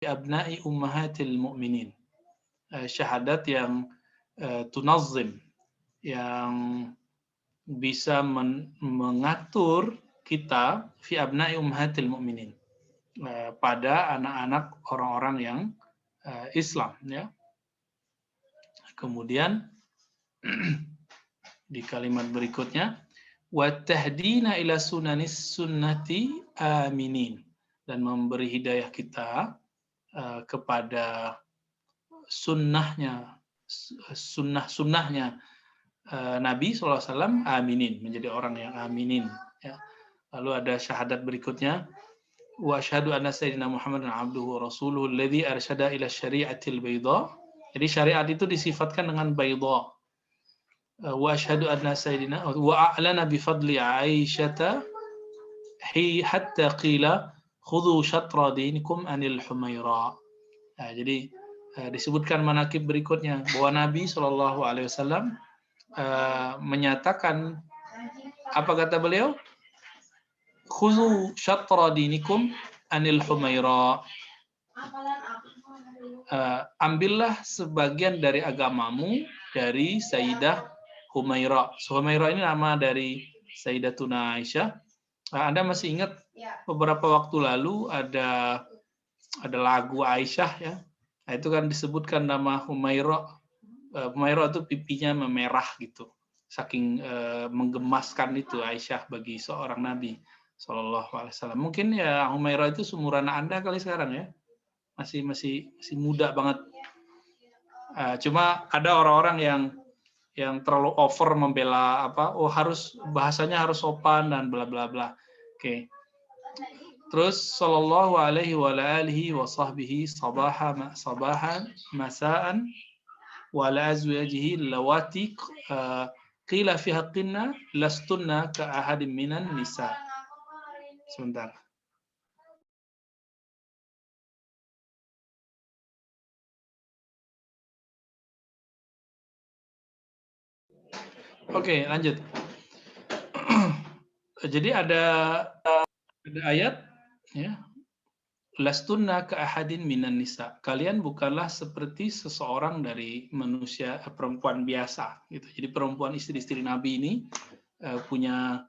abna'i ummahatil mu'minin. Syahadat yang tunazim, yang bisa mengatur kita fi abna'i ummahatil mu'minin, pada anak-anak orang-orang yang Islam, ya. Kemudian di kalimat berikutnya, wa tahdina ila sunnati aminin, dan memberi hidayah kita kepada sunnahnya Nabi SAW, aminin, menjadi orang yang aminin, ya. Lalu ada syahadat berikutnya, wa asyhadu anna sayyidina Muhammadan abduhu wa rasuluhu alladzi arsyada ila syari'atil bayda. Jadi syariat itu disifatkan dengan bayda. Wa asyhadu anna sayyidina wa a'lana bi fadli Aisyata hatta qila khudhu syatra dinikum anil Humaira. Nah, jadi disebutkan manakib berikutnya bahwa Nabi Shallallahu Alaihi Wasallam menyatakan, apa kata beliau? Khudhu syatra dinikum anil Humaira. Ambillah sebagian dari agamamu dari Sayyidah Humaira. Humaira ini nama dari Sayyidatuna Aisyah. Anda masih ingat beberapa waktu lalu ada lagu Aisyah, ya. Nah, itu kan disebutkan nama Humaira. Humaira itu pipinya memerah gitu. Saking menggemaskan itu Aisyah bagi seorang Nabi Shallallahu Alaihi Wasallam. Mungkin ya Humaira itu seumuran Anda kali sekarang, ya. Masih muda banget. Cuma ada orang-orang yang terlalu over membela harus bahasanya harus sopan dan bla bla bla. Oke. Terus sallallahu alaihi wa alihi wa sahbihi sabahan masaan wa ala azwajihi lawati qila fi haqqinna lastunna ka ahadin minan nisa. Sebentar. Oke, lanjut. Jadi ada ayat, ya. Lastunna ka ahadin minan nisa. Kalian bukanlah seperti seseorang dari manusia perempuan biasa gitu. Jadi perempuan istri-istri Nabi ini punya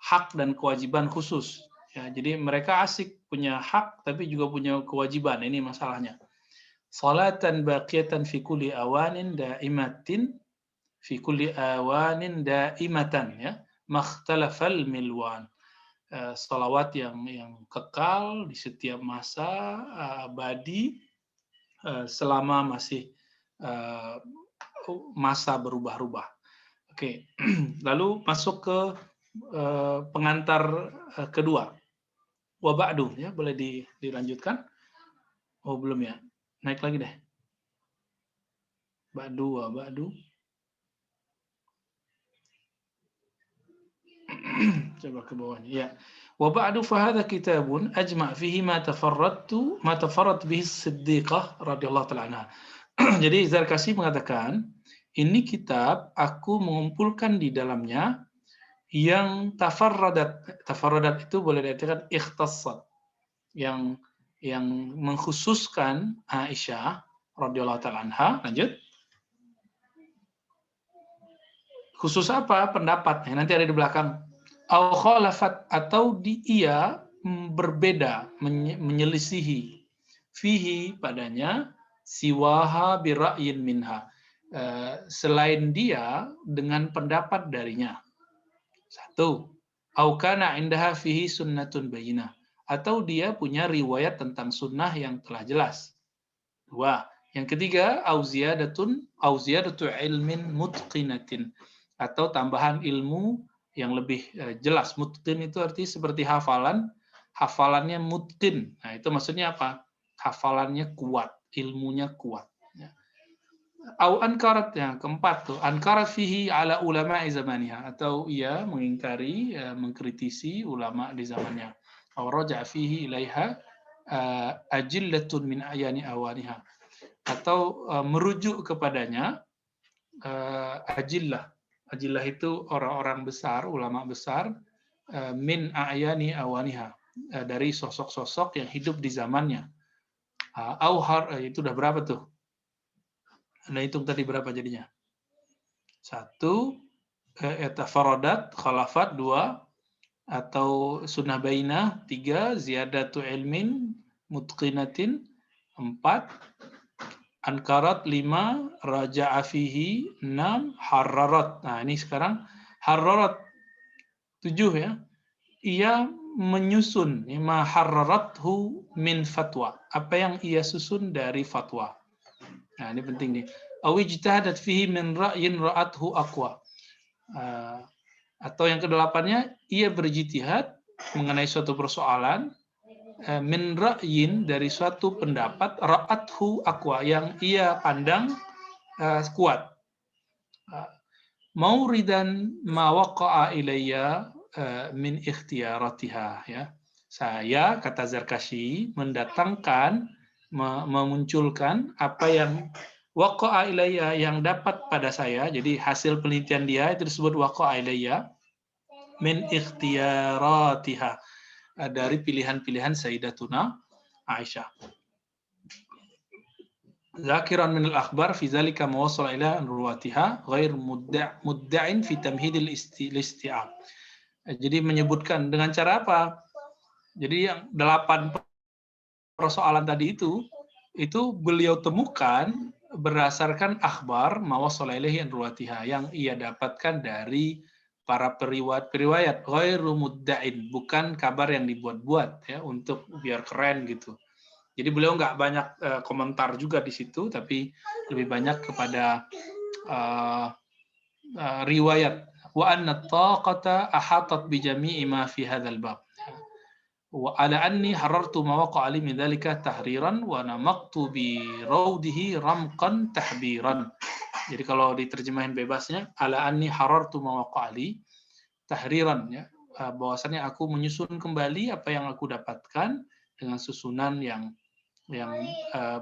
hak dan kewajiban khusus, ya. Jadi mereka asik, punya hak tapi juga punya kewajiban. Ini masalahnya. Salatan baqiyatan fi kulli awanin daimatin fi kulli awanin daimatan, ya. Makhtalafal milwan. Salawat yang kekal di setiap masa, abadi, selama masih masa berubah-ubah. Oke. Lalu masuk ke pengantar kedua. Wa ba'du, ya, boleh dilanjutkan? Oh, belum, ya. Naik lagi deh. Ba'du wa ba'du. Coba ke bawahnya, ya. Wa ba'du fa hadha kitabun ajma' fihi ma tafarrat bihi as-siddiqah radhiyallahu ta'ala anha. Jadi Zarkasi mengatakan, ini kitab aku mengumpulkan di dalamnya yang tafarradat itu boleh diartikan ikhtassat, yang mengkhususkan Aisyah radhiyallahu ta'ala anha. Lanjut. Khusus apa? Pendapat. Nanti ada di belakang. Au khalafat, atau ia berbeda, menyelisihi. Fihi, padanya, siwaha bira'yin minha. Selain dia dengan pendapat darinya. Satu. Au kana indaha fihi sunnatun bayyinah. Atau dia punya riwayat tentang sunnah yang telah jelas. Dua. Yang ketiga, au ziyadatu ilmin mutqinatin, atau tambahan ilmu yang lebih jelas. Mutqin itu artinya seperti hafalannya mutqin. Nah, itu maksudnya apa? Hafalannya kuat, ilmunya kuat. Au ankarat, yang keempat tuh, ankarat fihi ala ulama zamaniha, atau ia mengingkari, mengkritisi ulama di zamannya. Au raja fihi ilaiha ajillatun min ayani awaniha, atau merujuk kepadanya ajillah. Ajillah itu orang-orang besar, ulama besar, min ayani awaniha, dari sosok-sosok yang hidup di zamannya. Itu udah berapa tuh? Anda hitung tadi berapa jadinya? 1, faradat, khalafat 2, atau sunnah bainah 3, ziyadatu ilmin mutqinatin 4, ankarat 5, raja'a fihi 6, hararat. Nah, ini sekarang hararat 7 ya. Ia menyusun ma hararathu min fatwa. Apa yang ia susun dari fatwa. Nah, ini penting nih. Aw ijtahadat fihi min ra'yin ra'athu aqwa. Atau yang kedelapannya, ia berijtihad mengenai suatu persoalan min ra'yin, dari suatu pendapat, ra'athu aqwa, yang ia pandang kuat. Mauridan ma waqa'a ilayya min ikhtiyaratiha, ya. Saya, kata Zarkashi, mendatangkan, memunculkan apa yang waqa'a ilayya, yang dapat pada saya. Jadi hasil penelitian dia itu disebut waqa'a ilayya min ikhtiyaratiha, dari pilihan-pilihan Sayyidatuna Aisyah. Zakiran min al-akhbar fi zalika ma wasala ila ruwatiha ghair mudda'in fi tamhid al-isti'ab. Jadi menyebutkan dengan cara apa? Jadi yang 8 persoalan tadi itu beliau temukan berdasarkan akhbar ma wasala ilaihi an ruwatiha, yang ia dapatkan dari para periwayat ghairu mudda'in, bukan kabar yang dibuat-buat ya untuk biar keren gitu. Jadi beliau nggak banyak komentar juga di situ, tapi lebih banyak kepada riwayat. Wa anna taqata ahatat bi jami'i ma fi hadzal bab. Wa ala anni harartu ma waqa'a li min dzalika tahriran wa namaqtu bi rawdihi ramqan tahbiran. Jadi kalau diterjemahin bebasnya, ala anni harartu ma waqa'a li tahriran, ya. Bahwasannya aku menyusun kembali apa yang aku dapatkan dengan susunan yang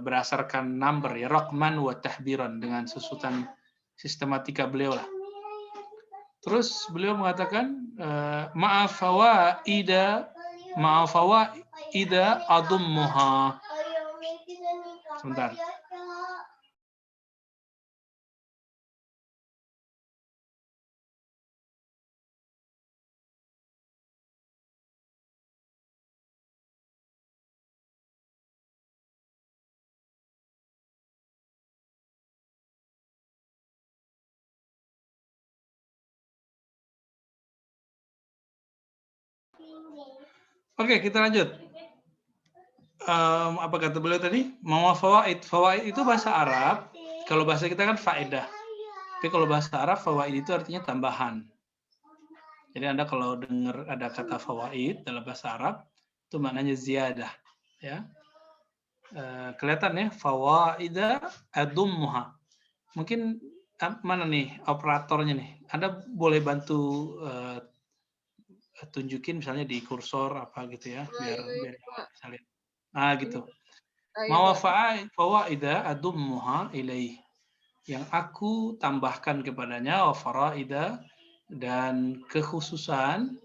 berdasarkan number, ya, raqman wa tahbiran, dengan susunan sistematika beliau lah. Terus beliau mengatakan ma'afawaida adummuha. Sebentar. Oke, kita lanjut. Apa kata beliau tadi? Fawaid. Fawaid itu bahasa Arab. Kalau bahasa kita kan faedah. Tapi kalau bahasa Arab, fawaid itu artinya tambahan. Jadi Anda kalau dengar ada kata fawaid dalam bahasa Arab, itu maknanya ziyadah. Ya. Kelihatan ya, fawaida adummuha. Mungkin mana nih operatornya nih? Anda boleh bantu tunjukin misalnya di kursor apa gitu ya, biar bisa lihat. Nah, gitu. Fawaida adummuha ilaih, yang aku tambahkan kepadanya, wa faraida, dan kekhususan,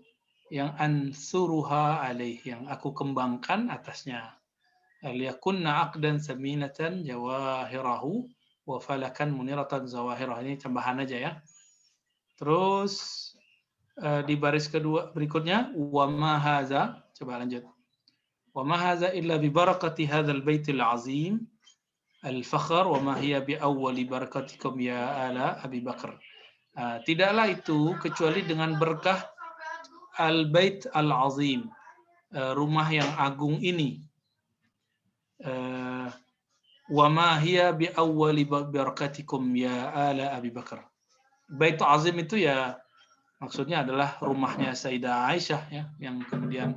yang ansuruha alaih, yang aku kembangkan atasnya. Liyakunna aqdan saminatan jawahirahu wa falakan muniratan zawahirah. Ini tambahan aja ya. Terus di baris kedua berikutnya, wa ma haza, coba lanjut. Wa ma haza illa bi barakati hadzal baitil azim al-fakhr wa ma hiya bi awwali barakatikum ya ala Abi Bakar. Tidaklah itu kecuali dengan berkah al-bait al-azim, rumah yang agung ini. Wa ma hiya bi awwali barakatikum ya ala Abi Bakar. Bait azim itu ya maksudnya adalah rumahnya Sayyidah Aisyah ya, yang kemudian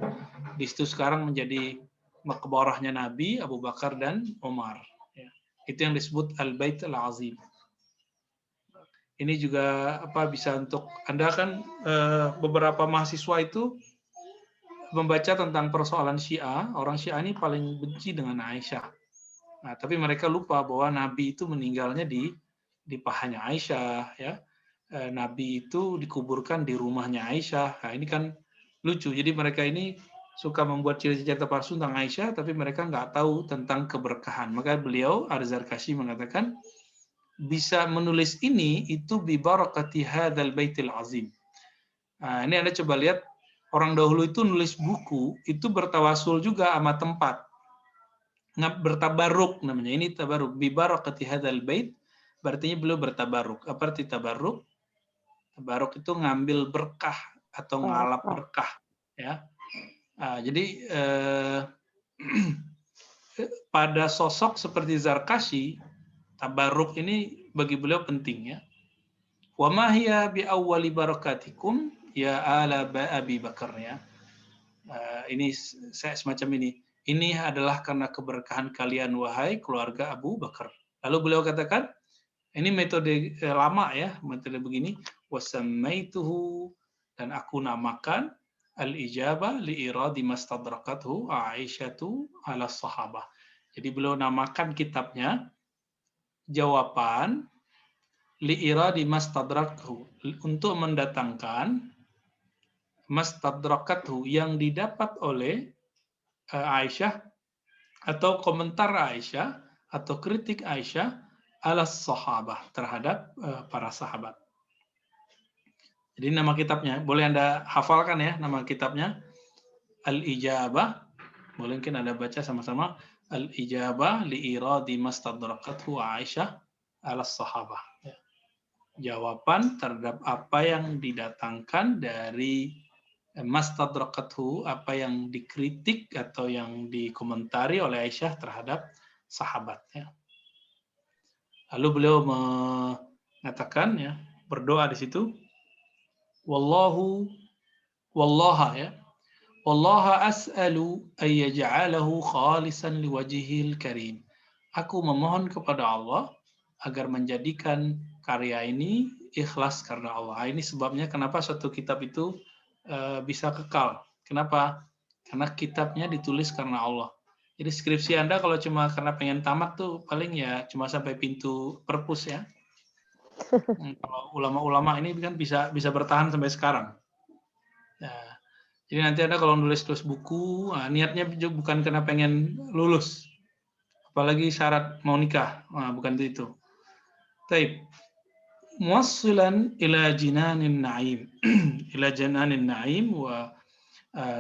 di situ sekarang menjadi makbarahnya Nabi, Abu Bakar dan Umar. Ya. Itu yang disebut Al-Bait Al-Azim. Ini juga bisa untuk Anda kan beberapa mahasiswa itu membaca tentang persoalan Syiah. Orang Syiah ini paling benci dengan Aisyah. Nah, tapi mereka lupa bahwa Nabi itu meninggalnya di pahanya Aisyah, ya. Nabi itu dikuburkan di rumahnya Aisyah. Nah, ini kan lucu. Jadi mereka ini suka membuat cerita-cerita palsu tentang Aisyah, tapi mereka nggak tahu tentang keberkahan. Maka beliau, Ar-Zarkashi, mengatakan, bisa menulis ini itu bi barakati hadzal baitil azim. Nah, ini Anda coba lihat, orang dahulu itu nulis buku, itu bertawasul juga sama tempat. Bertabaruk namanya, ini tabaruk. Bi barakati hadzal bait, berarti beliau bertabaruk. Apa arti tabaruk? Tabaruk itu ngambil berkah atau ngalap berkah. Ya. Jadi pada sosok seperti Zarkashi, tabaruk ini bagi beliau penting ya. Wa ma hiya bi awwali barakatikum ya ala Abi Bakar ya. Ini saya semacam ini. Ini adalah karena keberkahan kalian wahai keluarga Abu Bakar. Lalu beliau katakan, ini metode lama ya, metode begini, wasammaituhu, dan aku namakan al-ijabah li'iradi mastadrakathu Aisyatu ala sahabah. Jadi beliau namakan kitabnya jawaban li'iradi mastadrakathu, untuk mendatangkan mastadrakathu yang didapat oleh Aisyah atau komentar Aisyah atau kritik Aisyah ala sahabah, terhadap para sahabat. Jadi nama kitabnya, boleh Anda hafalkan ya nama kitabnya, Al-Ijabah, boleh mungkin Anda baca sama-sama, Al-Ijabah li'iradi mastadrakathu Aisyah ala sahabah. Jawaban terhadap apa yang didatangkan dari mastadrakathu, apa yang dikritik atau yang dikomentari oleh Aisyah terhadap sahabatnya. Lalu beliau mengatakan ya, berdoa di situ, wallaha ya, wallaha as'alu ay yaj'alahu khalisan liwajhihil karim. Aku memohon kepada Allah agar menjadikan karya ini ikhlas karena Allah. Ini sebabnya kenapa suatu kitab itu bisa kekal. Kenapa? Karena kitabnya ditulis karena Allah. Jadi skripsi Anda kalau cuma karena pengen tamat tuh paling ya cuma sampai pintu perpus ya. Kalau ulama-ulama ini kan bisa bertahan sampai sekarang. Nah, jadi nanti Anda kalau nulis buku, niatnya bukan karena pengen lulus. Apalagi syarat mau nikah. Bukan itu. Taib. Muwassilan ila jinanin na'im. Ila jinanin na'im wa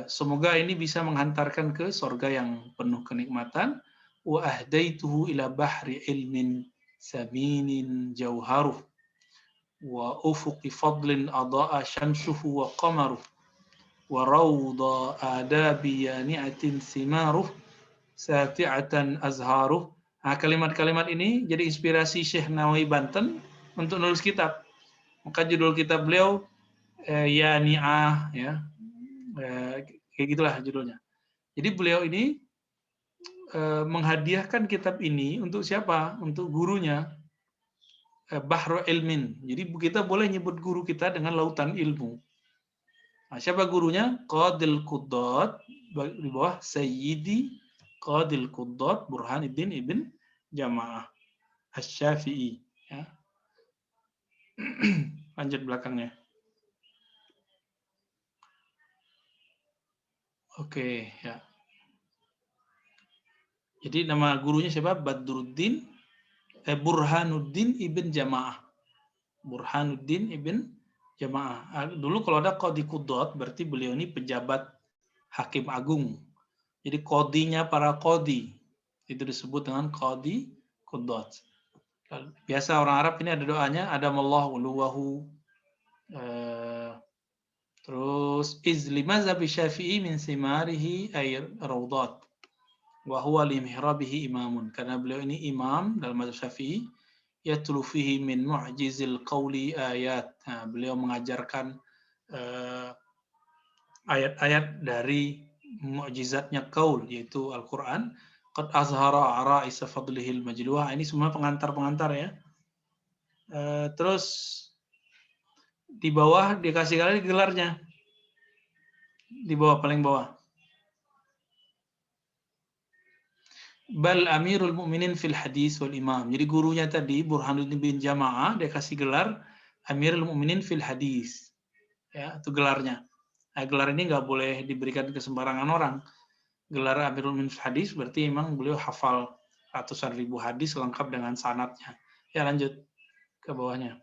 semoga ini bisa menghantarkan ke surga yang penuh kenikmatan. Wa ahdaituhu ila bahri ilmin saminin jauharuh wa ufuqi fadlin adaa syamsuhu wa qamaruh wa rawda adabi yani'atin simaruh sati'atan azharuh. Kalimat-kalimat ini jadi inspirasi Syekh Nawawi Banten untuk nulis kitab. Maka judul kitab beliau Yani'ah ya. Kayak gitulah judulnya. Jadi beliau ini menghadiahkan kitab ini untuk siapa? Untuk gurunya, Bahru Ilmin. Jadi kita boleh nyebut guru kita dengan lautan ilmu. Nah, siapa gurunya? Qadil Quddad, di bawah Sayyidi Qadil Quddad Burhanuddin Ibn Jamaah Asy-Syafi'i. Ya. Lanjut belakangnya. Oke, ya. Jadi nama gurunya siapa? Badruddin Burhanuddin Ibn Jamaah. Burhanuddin Ibn Jamaah. Dulu kalau ada Qadi Quddad, berarti beliau ini pejabat hakim agung. Jadi qadinya para qadi. Itu disebut dengan Qadi Quddad. Biasa orang Arab ini ada doanya, adamallahu uluwahu. Terus izli mazhab Syafi'i min simarihi ay rawdat. Wa huwa li mihrabihi imamun, karena beliau ini imam dalam mazhab Syafi'i, yatlu fihi min mu'jizil qawli ayat. Nah, beliau mengajarkan ayat-ayat dari mukjizatnya qaul, yaitu Al-Qur'an. Qad azhara ara'isa fadlihil majluah. Ini semua pengantar-pengantar ya. Terus di bawah dikasih kali gelarnya. Di bawah, paling bawah. Bal Amirul Mukminin fil Hadis wal Imam. Jadi gurunya tadi Burhanuddin bin Jamaah dia kasih gelar Amirul Mukminin fil Hadis. Ya, itu gelarnya. Nah, gelar ini nggak boleh diberikan ke sembarangan orang. Gelar Amirul Mu'minin fil Hadis berarti memang beliau hafal ratusan ribu hadis lengkap dengan sanadnya. Ya, lanjut ke bawahnya.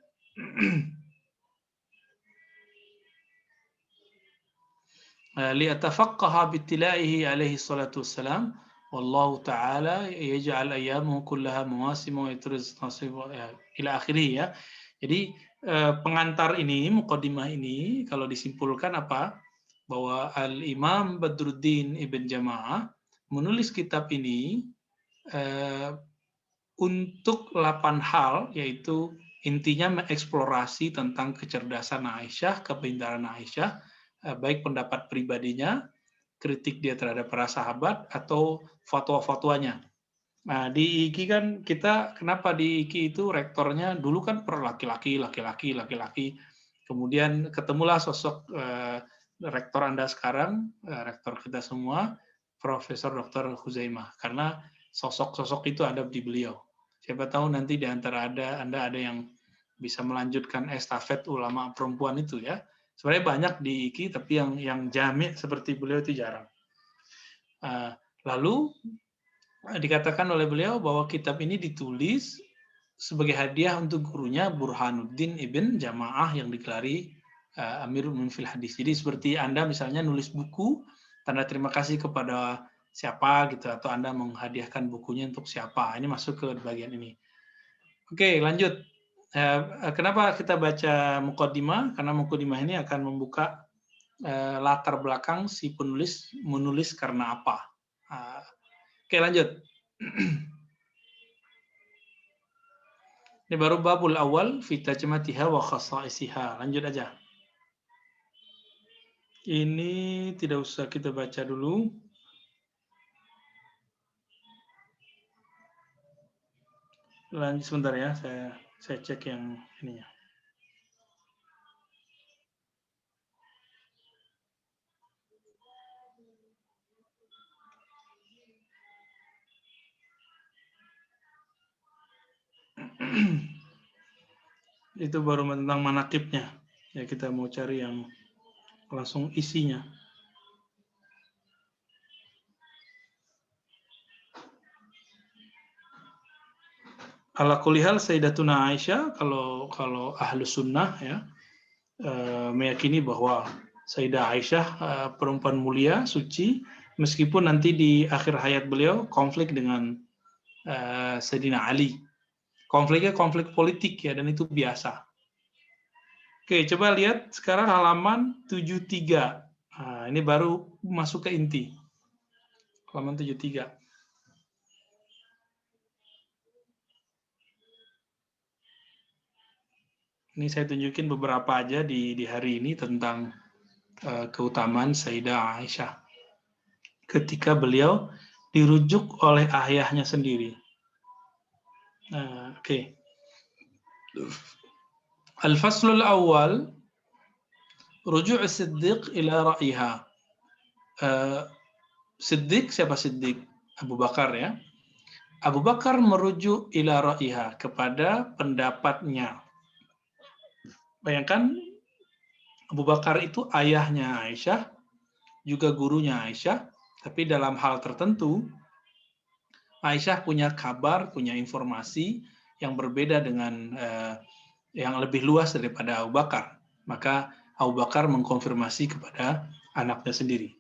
Li'atafaqqaha bittila'ihi alaihi salatu wassalam wallahu ta'ala yaj'al ayyamuhu kullaha mawasimu wa yatruz nasibu ila akhirih ya. Jadi pengantar ini, muqaddimah ini kalau disimpulkan apa? Bahwa Al-Imam Badruddin Ibn Jama'ah menulis kitab ini untuk 8 hal, yaitu intinya mengeksplorasi tentang kecerdasan Aisyah, kepintaran Aisyah, baik pendapat pribadinya, kritik dia terhadap para sahabat, atau fatwa-fatwanya. Nah, di IKI kan kita, kenapa di IKI itu rektornya dulu kan per laki-laki, kemudian ketemulah sosok rektor Anda sekarang, rektor kita semua, Profesor Dr. Huzaimah, karena sosok-sosok itu ada di beliau. Siapa tahu nanti di antara Anda ada yang bisa melanjutkan estafet ulama perempuan itu ya. Sebenarnya banyak di IKI, tapi yang jami' seperti beliau itu jarang. Lalu dikatakan oleh beliau bahwa kitab ini ditulis sebagai hadiah untuk gurunya Burhanuddin Ibn Jama'ah yang digelari Amirul Mu'minin fil Hadis. Jadi seperti Anda misalnya nulis buku, tanda terima kasih kepada siapa gitu, atau Anda menghadiahkan bukunya untuk siapa. Ini masuk ke bagian ini. Oke, lanjut. Kenapa kita baca muqaddimah? Karena muqaddimah ini akan membuka latar belakang si penulis menulis karena apa. Oke, lanjut. Ini baru babul awal fi tajmatiha wa khasaisiha. Lanjut aja. Ini tidak usah kita baca dulu. Lanjut sebentar ya, saya cek yang ininya. Itu baru tentang manakibnya. Ya, kita mau cari yang langsung isinya. Ala kulli hal Sayyidatuna Aisyah, kalau ahlu sunnah ya, meyakini bahwa Sayyidah Aisyah perempuan mulia, suci, meskipun nanti di akhir hayat beliau konflik dengan Sayyidina Ali. Konfliknya konflik politik ya, dan itu biasa. Oke, coba lihat sekarang halaman 73. Nah, ini baru masuk ke inti. Halaman 73. Ini saya tunjukin beberapa aja di hari ini tentang keutamaan Sayyidah Aisyah ketika beliau dirujuk oleh ayahnya sendiri. Oke. Al-faslul awal, rujuk Siddiq ila ra'yiha. Siddiq, siapa Siddiq? Abu Bakar ya. Abu Bakar merujuk ila ra'yiha, kepada pendapatnya. Bayangkan, Abu Bakar itu ayahnya Aisyah, juga gurunya Aisyah, tapi dalam hal tertentu, Aisyah punya kabar, punya informasi yang berbeda dengan yang lebih luas daripada Abu Bakar. Maka Abu Bakar mengkonfirmasi kepada anaknya sendiri.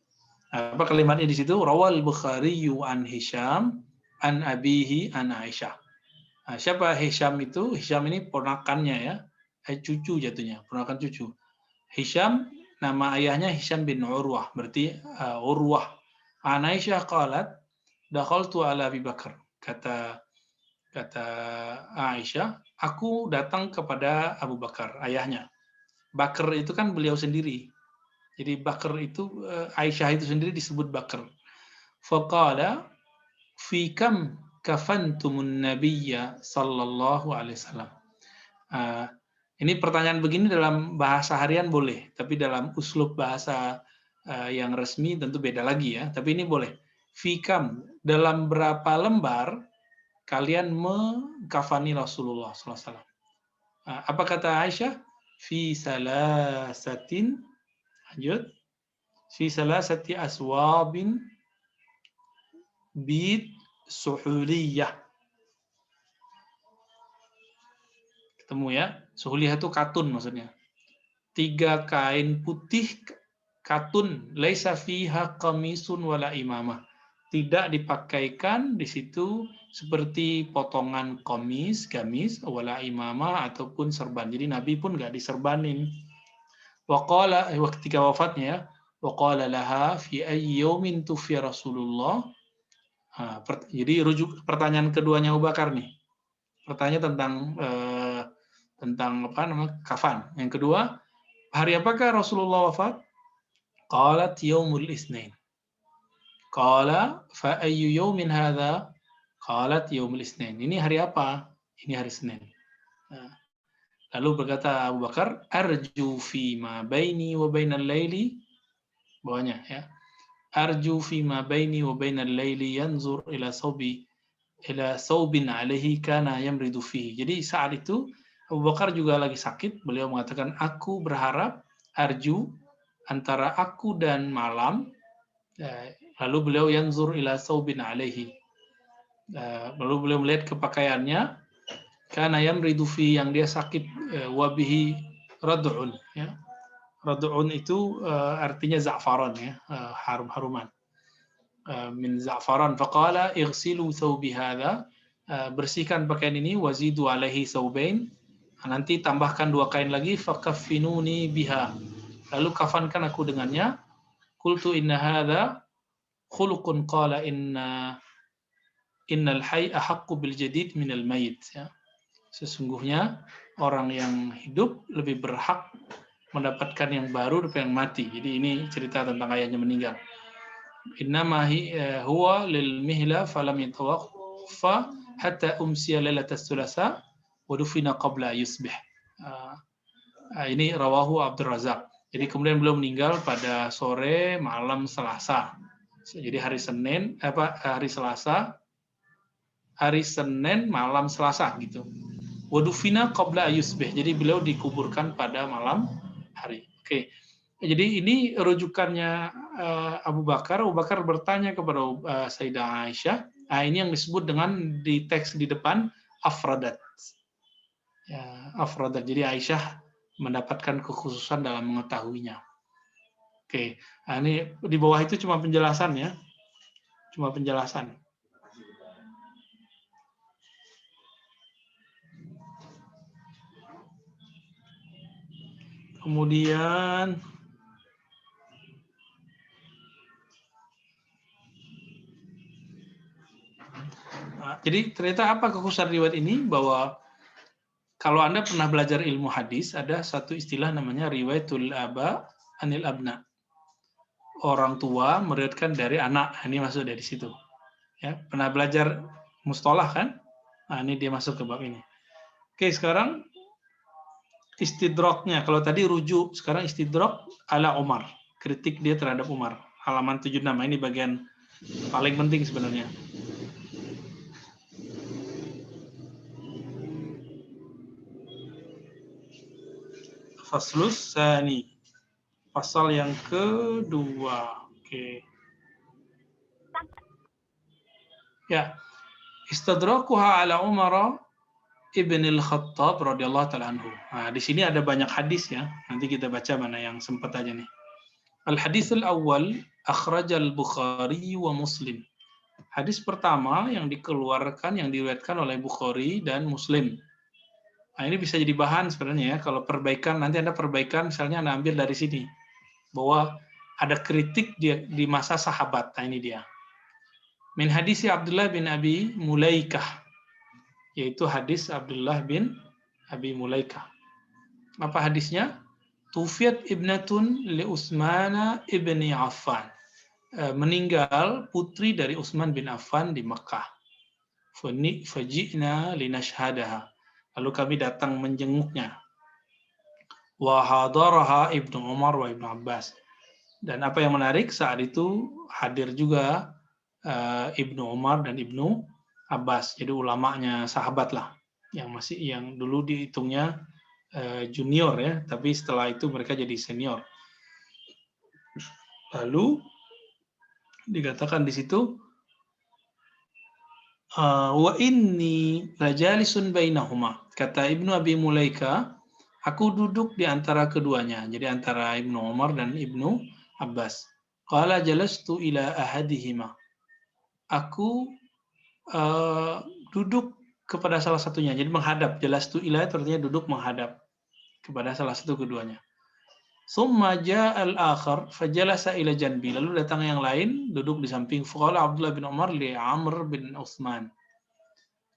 Apa kalimatnya di situ? Rawal Bukhari an Hisham an abihi an Aisyah. Nah, siapa Hisham itu? Hisham ini ponakannya ya, cucu jatuhnya, ponakan cucu. Hisham, nama ayahnya Hisham bin Urwah, berarti Urwah. An Aisyah qalat, dakhaltu ala Abi Bakar. Kata Aisyah, aku datang kepada Abu Bakar, ayahnya. Bakar itu kan beliau sendiri. Jadi Bakar itu, Aisyah itu sendiri disebut Bakar. Faqala fi kam kafantumun nabiyya sallallahu alaihi wasallam. Ini pertanyaan begini dalam bahasa harian boleh, tapi dalam uslub bahasa yang resmi tentu beda lagi ya. Tapi ini boleh. Fi kam, dalam berapa lembar kalian mengkafani Rasulullah SAW. Apa kata Aisyah? Fi salasatin. Lanjut. fi salasati aswabin bid suhuliyah. Ketemu ya? Suhuliyah itu katun maksudnya. 3 kain putih katun, laisa fiha qamisun wala imamah. Tidak dipakaikan di situ seperti potongan gamis, wala imamah ataupun serban. Jadi Nabi pun nggak diserbanin. Waqala ketika wafatnya ya, waqala laha fi ayyi yaumin tufiya Rasulullah. Jadi rujuk pertanyaan keduanya Abu Bakar nih. Pertanyaan tentang apa namanya? Kafan. Yang kedua, hari apakah Rasulullah wafat? Qalat yaumul isnain. Qala fa ayyu yaumin hadha? Qalat yaumul isnain. Ini hari apa? Ini hari Senin. Lalu berkata Abu Bakar, arju fi ma baini wa bainal laili. Bawahnya ya. Arju fi ma baini wa bainal laili yanzur ila saubin alaihi kana yamridu fihi. Jadi saat itu Abu Bakar juga lagi sakit. Beliau mengatakan, aku berharap arju antara aku dan malam. Lalu beliau yanzur ila saubin alaihi. Lalu beliau melihat ke pakaiannya, kana yamridu fi, yang dia sakit, wabihi rad'un ya. Rad'un itu artinya za'faran ya, harum-haruman. Min za'faran faqala ighsilu thawbi hadha, bersihkan pakaian ini, wazidu alaihi thawbain, nanti tambahkan 2 kain lagi, fakaffinuni biha, lalu kafankan aku dengannya. Qultu inna hadha khuluqun, qala innal hayy ahaqqu bil jadid minal mayit ya. Sesungguhnya orang yang hidup lebih berhak mendapatkan yang baru daripada yang mati. Jadi ini cerita tentang ayahnya meninggal. Innama huwa lil mihla falam yatawaffa hatta umsiya lailatas thulatsa wa dufina qabla yusbih. Ini rawahu Abdul Razak. Jadi kemudian beliau meninggal pada sore malam Selasa. Jadi hari Senin malam Selasa gitu. Wadufina qabla yusbih. Jadi beliau dikuburkan pada malam hari. Oke. Jadi ini rujukannya Abu Bakar. Abu Bakar bertanya kepada Sayyidah Aisyah. Ini yang disebut dengan di teks di depan afradat. Ya, afradat. Jadi Aisyah mendapatkan kekhususan dalam mengetahuinya. Oke. Ini di bawah itu cuma penjelasan ya. Cuma penjelasan. Kemudian jadi ternyata apa kekhususan riwayat ini? Bahwa kalau Anda pernah belajar ilmu hadis, ada satu istilah namanya riwayatul aba anil abna. Orang tua meriwayatkan dari anak. Ini masuk dari situ. Ya, pernah belajar mustalah kan? Nah, ini dia masuk ke bab ini. Oke, sekarang istidraknya. Kalau tadi rujuk, sekarang istidrak ala Umar. Kritik dia terhadap Umar. Halaman 76. Ini bagian paling penting sebenarnya. Faslus Sani. Pasal yang kedua. Oke. Ya. Istadrakuha ala Umar Ibn al-Khattab radhiyallahu ta'ala anhu. Nah, di sini ada banyak hadis ya. Nanti kita baca mana yang sempat aja nih. Al-hadis al-awwal akhraj al-Bukhari wa Muslim. Hadis pertama yang dikeluarkan, yang diriwayatkan oleh Bukhari dan Muslim. Nah, ini bisa jadi bahan sebenarnya ya. Kalau perbaikan, nanti Anda perbaikan, misalnya Anda ambil dari sini. Bahwa ada kritik di masa sahabat. Nah, ini dia. Min hadisi Abdullah bin Abi Mulaikah. Yaitu hadis Abdullah bin Abi Mulaikah. Apa hadisnya? Tufiyat ibnatun li Utsman ibni Affan. Meninggal putri dari Utsman bin Affan di Makkah. Faji'na linashhadaha. Lalu kami datang menjenguknya. Wa hadaraha Ibnu Umar wa Ibnu Abbas. Dan apa yang menarik, saat itu hadir juga Ibnu Umar dan Ibnu Abbas. Jadi ulamanya sahabat lah, yang dulu dihitungnya junior ya, tapi setelah itu mereka jadi senior. Lalu dikatakan di situ, wa inni lajalisun bainahuma. Kata Ibnu Abi Mulaika, aku duduk di antara keduanya. Jadi antara Ibnu Umar dan Ibnu Abbas. Qala jalastu ila ahadihima. Aku duduk kepada salah satunya. Jadi menghadap. Jalastu ila artinya duduk menghadap kepada salah satu keduanya. Summa ja'al akhar fajalasa ila janbi. Lalu datang yang lain duduk di samping. Faqala Abdullah bin Umar li Amr bin Utsman.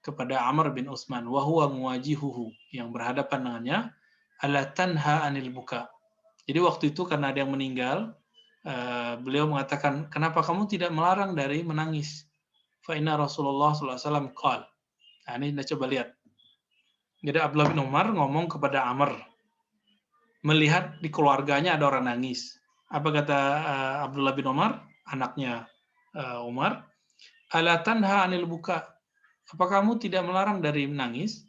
Kepada Amr bin Utsman wa huwa muwajihuhu, yang berhadapan dengannya, ala tanha anil buka. Jadi waktu itu karena ada yang meninggal, beliau mengatakan, kenapa kamu tidak melarang dari menangis? Fa inna Rasulullah sallallahu alaihi wasallam qala. Nah, ini kita coba lihat. Jadi Abdullah bin Umar ngomong kepada Amr, melihat di keluarganya ada orang nangis. Apa kata Abdullah bin Umar, anaknya Umar? Ala tanha anil buka. Apa kamu tidak melarang dari menangis?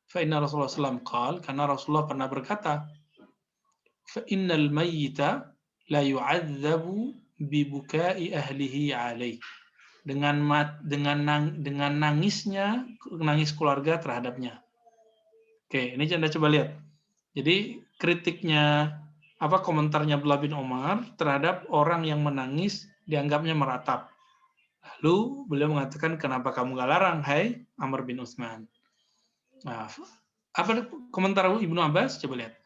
Fa inna Rasulullah SAW qala, karena Rasulullah pernah berkata, fa innal mayyita la yu'adzabu bi bukai ahlihi alaih. Dengan nangisnya, nangis keluarga terhadapnya. Oke, ini Anda coba lihat. Jadi kritiknya, komentarnya Abdullah bin Umar terhadap orang yang menangis dianggapnya meratap. Lalu beliau mengatakan, kenapa kamu gak larang, hai Amr bin Utsman? Nah, apa komentar Ibnu Abbas? Coba lihat.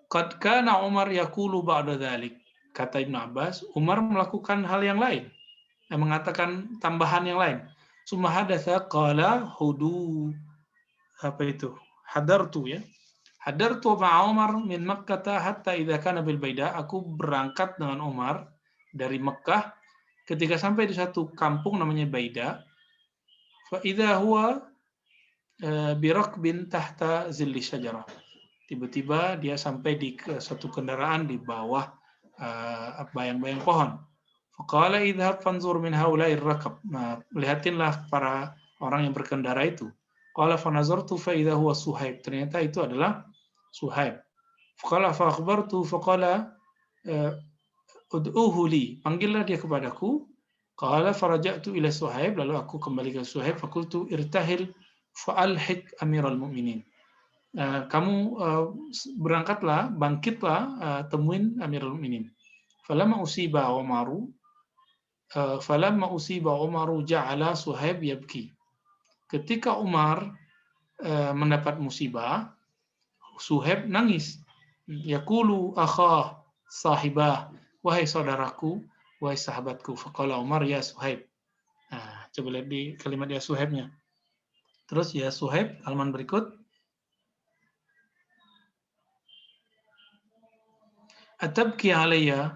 Qad kana Umar yaqulu ba'da dzalik. Kata Ibnu Abbas, Umar melakukan hal yang lain. Yang mengatakan tambahan yang lain. Summa hadatsa qala hudu. Apa itu? Hadartu ya. Hadartu ma'a Umar min Makkah hatta idza kana bil Baida. Aku berangkat dengan Umar dari Mekah ketika sampai di satu kampung namanya Baida. Fa idza huwa birakbin tahta zilli syajarah. Tiba-tiba dia sampai di satu kendaraan di bawah bayang-bayang pohon. Faqala idhab fanzur min haula'ir rakab. Nah, lihatinlah para orang yang berkendara itu. Qala fanazartu fa idza huwa Suhaib. Ternyata itu adalah Suhaib. Faqala fa akhbartu faqala ud'uhu li. Panggillah dia kepadaku. Qala faraja'tu ila Suhaib. Lalu aku kembali ke Suhaib. Faqultu irtahil fa'alhik amiral mu'minin. Kamu berangkatlah, bangkitlah, temuin Amirul Mukminin. Falamma usiba Umaru ja'ala Suhaib yabki. Ketika Umar mendapat musibah, Suhaib nangis. Yaqulu akhah sahibah, wahai saudaraku, wahai sahabatku. Faqala Umar ya Suhaib. Nah, coba lihat di kalimat ya Suhaibnya. Terus ya Suhaib, halaman berikut. Atabki alayya,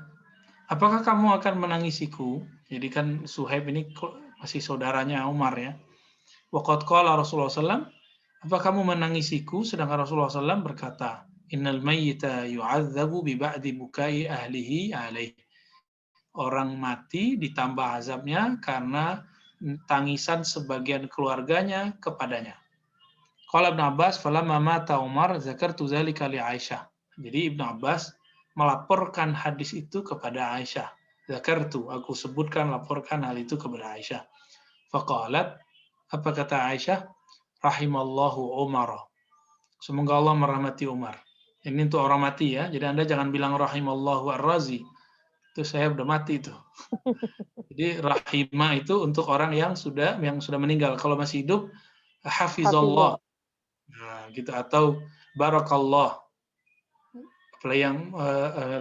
apakah kamu akan menangisiku? Jadi kan Suhaib ini masih saudaranya Umar ya. Waqad qala Rasulullah SAW, apa kamu menangisiku? Sedangkan Rasulullah SAW berkata, innal mayyita yu'adzabu bi ba'di bukai ahlihi alaih. Orang mati ditambah azabnya karena tangisan sebagian keluarganya kepadanya. Qala Ibnu Abbas, falamma mata Umar zakartu dzalika li Aisyah. Jadi Ibnu Abbas melaporkan hadis itu kepada Aisyah. Zakartu, aku sebutkan, laporkan hal itu kepada Aisyah. Faqalat, apa kata Aisyah? Rahimallahu Umar. Semoga Allah merahmati Umar. Ini untuk orang mati ya. Jadi Anda jangan bilang rahimallahu ar-razi. Itu saya udah mati itu. Jadi rahimah itu untuk orang yang sudah meninggal. Kalau masih hidup, hafizallah. Nah, gitu, atau barakallah. Apalagi yang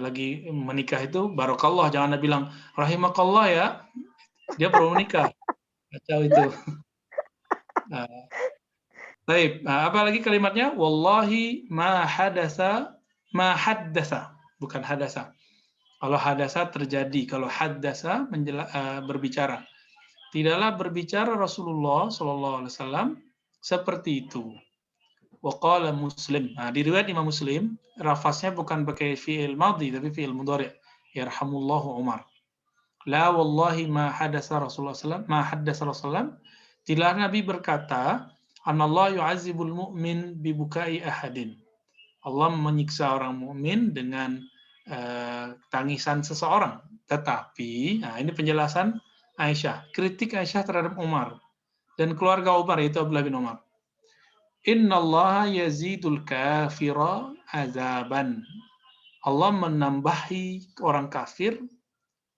lagi menikah itu barakallah, jangan Anda bilang rahimakallah ya, dia baru menikah. Kacau itu. Baik, apa lagi kalimatnya? Wallahi ma hadatsa, bukan hadasa. Kalau hadasa terjadi, kalau hadasa berbicara. Tidaklah berbicara Rasulullah sallallahu alaihi wasallam seperti itu. Waqala Muslim. Nah, di riwayat Imam Muslim, rafasnya bukan pakai fi'il madhi tapi fi'il mudhari'. Yarhamullahu Umar. La wallahi ma hadasa Rasulullah sallallahu alaihi wasallam. Tidaklah Nabi berkata, "Anallahu yu'azzibul mu'min bi bukai ahadin." Allah menyiksa orang mukmin dengan tangisan seseorang. Tetapi, nah ini penjelasan Aisyah, kritik Aisyah terhadap Umar dan keluarga Umar, yaitu Abdullah bin Umar. Innallaha yazidul kafira azaban. Allah menambahi orang kafir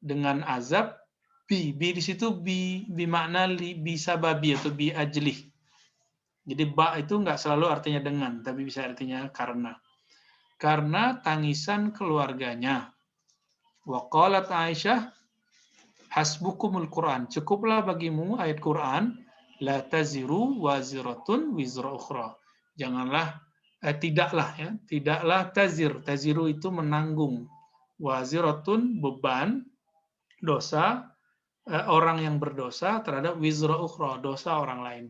dengan azab bi di situ bi makna bi sababi atau bi ajlih. Jadi ba itu nggak selalu artinya dengan, tapi bisa artinya karena tangisan keluarganya. Wa qalat Aisyah hasbukumul Quran, cukuplah bagimu ayat Quran, la taziru waziratun wizra ukhra. Janganlah tidaklah taziru itu menanggung, waziratun beban dosa orang yang berdosa terhadap wizra ukhra, dosa orang lain.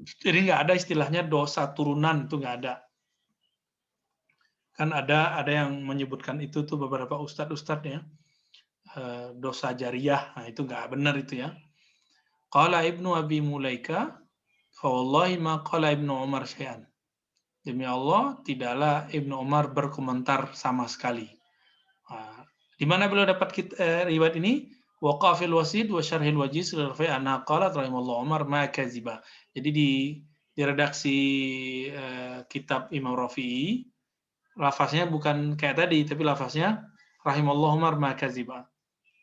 Jadi nggak ada istilahnya dosa turunan, itu nggak ada. Kan ada yang menyebutkan itu tuh beberapa ustadz ya, dosa jariah, nah itu nggak benar itu ya. Qala Ibnu Abi Mulaika, fa wallahi ma qala Ibnu Umar syai'an. Demi Allah, tidaklah Ibnu Umar berkomentar sama sekali. Nah, di mana beliau dapat riwayat ini? Waqafil wasid wa syarhil wajiz lirfi anna qalat rahimallahu Umar ma kaziba. Jadi di redaksi kitab Imam Rafi'i, lafaznya bukan kayak tadi, tapi lafaznya rahimallahu Umar ma kaziba.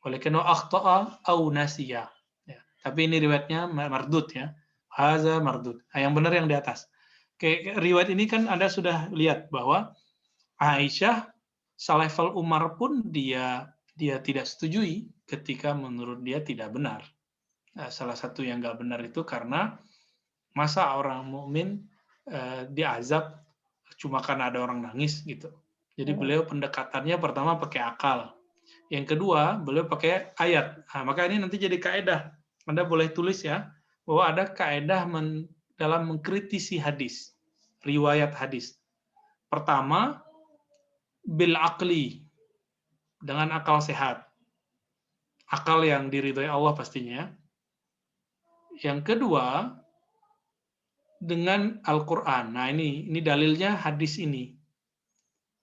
Walakinna akhta'a aw nasiya. Ya. Tapi ini riwayatnya mardud ya. Haza mardud. Nah, yang benar yang di atas. Oke, riwayat ini kan Anda sudah lihat bahwa Aisyah selevel Umar pun dia tidak setujui ketika menurut dia tidak benar. Nah, salah satu yang nggak benar itu karena masa orang mukmin diazab cuma karena ada orang nangis gitu. Jadi beliau pendekatannya pertama pakai akal. Yang kedua, beliau pakai ayat. Nah, maka ini nanti jadi kaedah. Anda boleh tulis ya, bahwa ada kaedah dalam mengkritisi hadis, riwayat hadis. Pertama, bil aqli, dengan akal sehat. Akal yang diridhoi Allah pastinya. Yang kedua, dengan Al-Quran. Nah ini dalilnya hadis ini.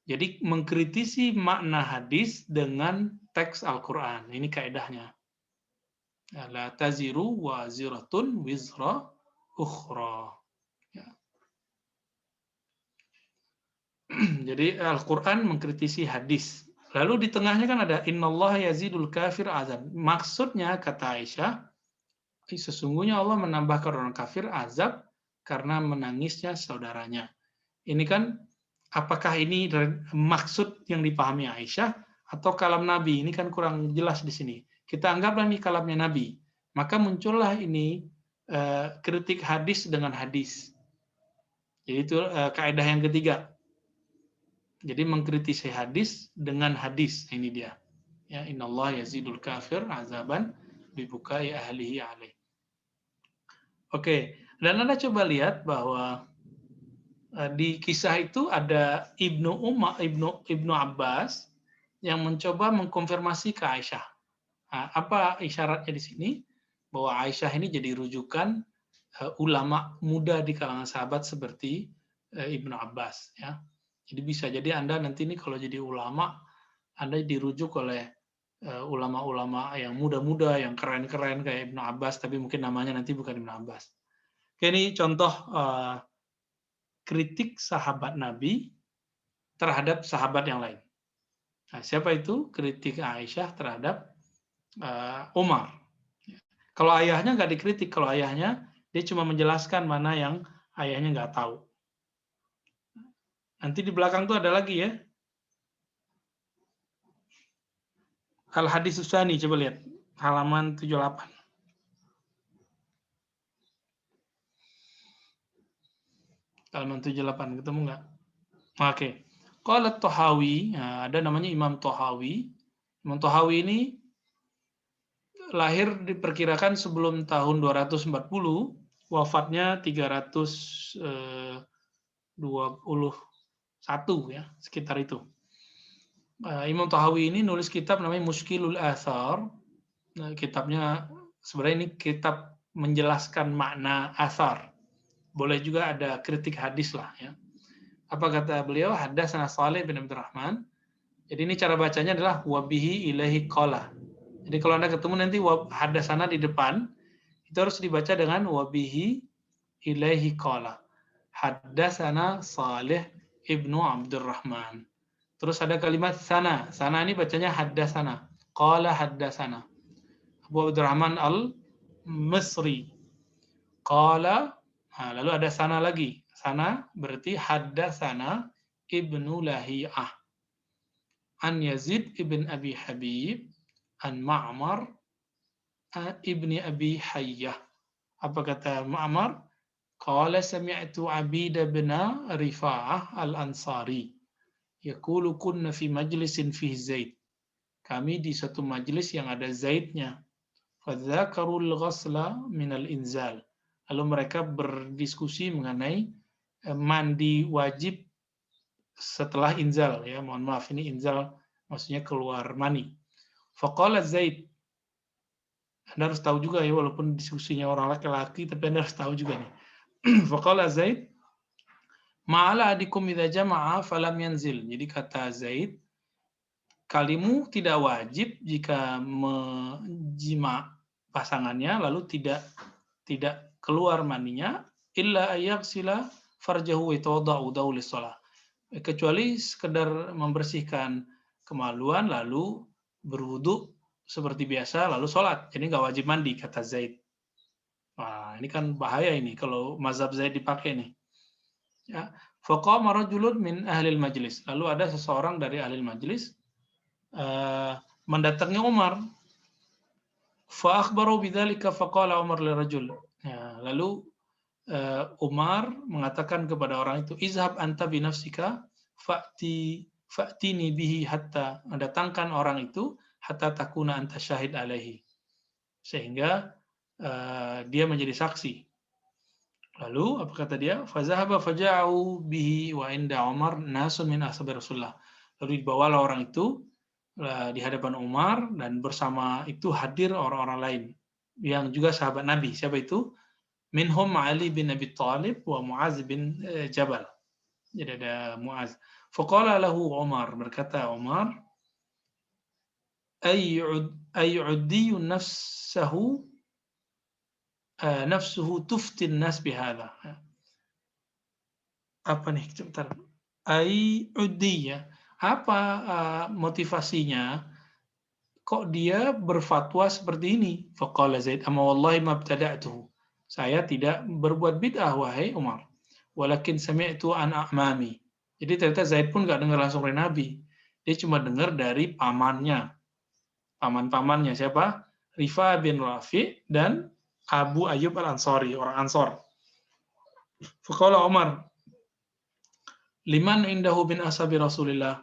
Jadi mengkritisi makna hadis dengan teks Al-Quran. Ini kaedahnya. La taziru waziratun wizra ukhra. Ya. Jadi Al-Quran mengkritisi hadis. Lalu di tengahnya kan ada innallaha yazidul kafir azab. Maksudnya kata Aisyah, sesungguhnya Allah menambahkan orang kafir azab karena menangisnya saudaranya. Ini kan apakah ini maksud yang dipahami Aisyah atau kalam Nabi? Ini kan kurang jelas di sini. Kita anggaplah ini kalamnya Nabi. Maka muncullah ini kritik hadis dengan hadis. Jadi itu kaidah yang ketiga. Jadi mengkritisi hadis dengan hadis. Ini dia. Ya, innallaha yazidul kafir azaban bibukai ahlihi alaih. Oke, dan Anda coba lihat bahwa di kisah itu ada Ibnu Abbas yang mencoba mengkonfirmasi ke Aisyah. Nah, apa isyaratnya di sini? Bahwa Aisyah ini jadi rujukan ulama muda di kalangan sahabat seperti Ibnu Abbas. Ya. Jadi bisa jadi Anda nanti ini kalau jadi ulama, Anda dirujuk oleh ulama-ulama yang muda-muda, yang keren-keren kayak Ibnu Abbas, tapi mungkin namanya nanti bukan Ibnu Abbas. Oke, ini contoh kritik sahabat Nabi terhadap sahabat yang lain. Nah, siapa itu? Kritik Aisyah terhadap Umar. Kalau ayahnya nggak dikritik, kalau ayahnya dia cuma menjelaskan mana yang ayahnya nggak tahu. Nanti di belakang tuh ada lagi ya. Al-Hadis Tsani, coba lihat. Halaman 78. Halaman 78, ketemu nggak? Oke. Qala Tahawi, nah, ada namanya Imam Tahawi. Imam Tahawi ini lahir diperkirakan sebelum tahun 240, wafatnya 321 ya, sekitar itu. Imam Tahawi ini nulis kitab namanya Mushkilul Athar. Nah, kitabnya sebenarnya ini kitab menjelaskan makna athar. Boleh juga ada kritik hadis lah ya. Apa kata beliau? Hadatsana Shalih bin Abdurrahman Jadi ini cara bacanya adalah wabihi ilahi qala. Jadi kalau Anda ketemu nanti hadasana di depan, itu harus dibaca dengan wabihi ilaihi qala. Haddasana Salih ibnu Abdurrahman. Terus ada kalimat sana. Sana ini bacanya haddasana. Qala haddasana. Abu Abdurrahman al-Misri. Qala, lalu ada sana lagi. Sana berarti haddasana ibnu Lahiyah. An Yazid ibn Abi Habib. An Ma'mar ibni Abi Hayyah. Apa kata Ma'mar? Qala sami'tu Abid bin Rifa'ah al-Ansari yaqulu kunna fi majlisin fihi Zaid. Kami di satu majlis yang ada Zaidnya. Fadzakarul ghasla minal inzal. Lalu mereka berdiskusi mengenai mandi wajib setelah inzal, ya. Mohon maaf, ini inzal maksudnya keluar mani. Faqala Zaid. Anda harus tahu juga ya, walaupun diskusinya orang laki-laki, tapi Anda harus tahu juga nih. Faqala Zaid, ma'ala adikum idza jama'a falam yanzil. Jadi kata Zaid, kalimu tidak wajib jika menjima pasangannya lalu tidak keluar maninya illa ayyaghsila farjahu wa yatawadda'u lis shalah. Kecuali sekedar membersihkan kemaluan lalu berwudu seperti biasa lalu sholat. Jadi nggak wajib mandi kata Zaid. Nah, ini kan bahaya ini kalau mazhab Zaid dipakai nih. Ya, faqama rajulun min ahlil majlis. Lalu ada seseorang dari ahli majlis mendatangi Umar. Fa akhbaru bidzalika faqala Umar lirajul. Ya, lalu Umar mengatakan kepada orang itu, izhab anta binafsika fa'tini bihi hatta, datangkan orang itu hatta takuna anta syahid alaihi, sehingga dia menjadi saksi. Lalu apa kata dia? Fazahaba faja'u bihi wa inda Umar nasun min ashabi Rasulullah. Lalu dibawalah orang itu di hadapan Umar dan bersama itu hadir orang-orang lain yang juga sahabat Nabi. Siapa itu? Minhum Ali bin Abi Thalib wa Muaz bin Jabal. Jadi ada Muaz. Faqala lahu Umar, berkata Umar, ayyu'diyun nafsuhu tuftin nas bihadha. Apa nih? Sebentar. Ayyu'diyya. Apa motivasinya? Kok dia berfatwa seperti ini? Faqala Zaid, amma wallahi mabtada'tuhu. Saya tidak berbuat bid'ah, wahai Umar. Walakin sami'tu an a'mami. Jadi ternyata Zaid pun nggak dengar langsung dari Nabi. Dia cuma dengar dari pamannya. Paman-pamannya siapa? Rifa bin Rafi dan Abu Ayyub al-Ansari, orang Ansor. Faqala Umar, liman indahu bin ashabi Rasulillah.